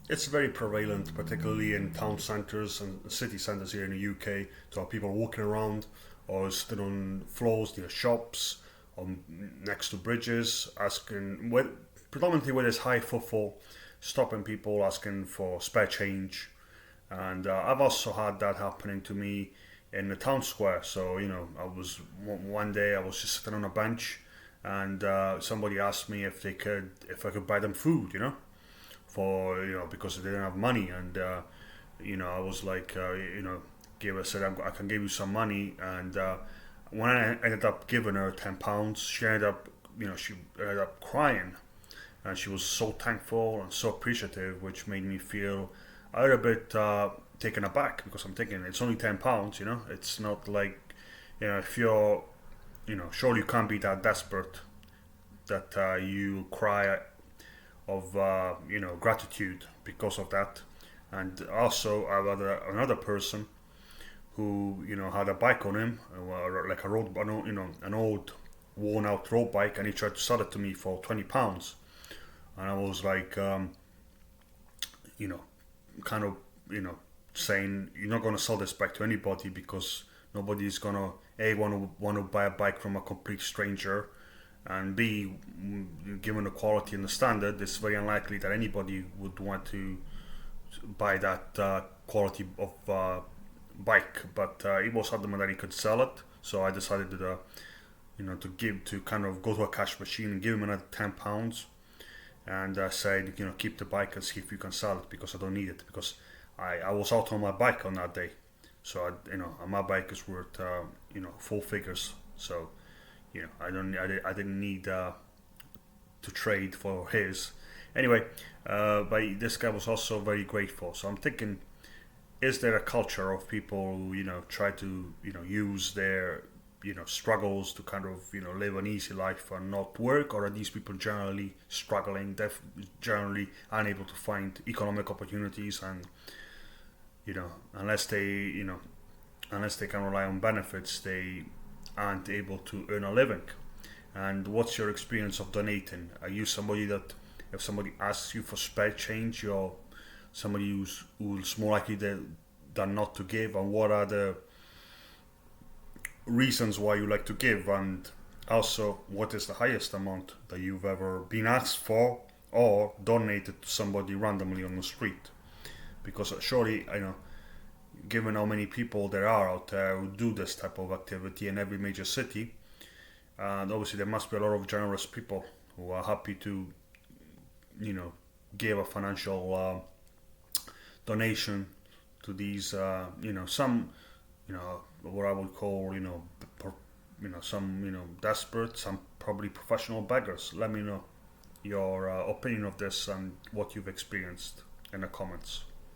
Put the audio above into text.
It's very prevalent, particularly in town centres and city centres here in the UK. So people walking around or sitting on floors near shops, or next to bridges, asking, predominantly where there's high footfall, stopping people asking for spare change. And I've also had that happening to me in the town square. So I was one day I was just sitting on a bench, and somebody asked me if I could buy them food, for because they didn't have money, and I was like, I said I can give you some money, and when I ended up giving her £10, she ended up crying, and she was so thankful and so appreciative, which made me feel a little bit taken aback, because I'm thinking it's only £10, it's not like, if you're, surely you can't be that desperate that you cry of gratitude because of that. And also I had another person who had a bike on him, like a road, an old worn out road bike, and he tried to sell it to me for £20, and I was like, you know, kind of, saying you're not going to sell this bike to anybody, because nobody's going to want to buy a bike from a complete stranger, and B, given the quality and the standard, it's very unlikely that anybody would want to buy that quality of bike. But he was adamant that he could sell it, so I decided to kind of go to a cash machine and give him another £10, and said, keep the bike and see if you can sell it, because I don't need it, because I was out on my bike on that day. So my bike is worth full figures. So I didn't need to trade for his. Anyway, but this guy was also very grateful. So I'm thinking, is there a culture of people who try to use their struggles to kind of live an easy life and not work, or are these people generally struggling, generally unable to find economic opportunities, and unless they can rely on benefits, they aren't able to earn a living? And what's your experience of donating? Are you somebody that, if somebody asks you for spare change, you're somebody who's more likely than not to give? And what are the reasons why you like to give? And also, what is the highest amount that you've ever been asked for or donated to somebody randomly on the street? Because surely, given how many people there are out there who do this type of activity in every major city, and obviously there must be a lot of generous people who are happy to give a financial donation to these some what I would call some desperate, some probably professional beggars. Let me know your opinion of this and what you've experienced in the comments.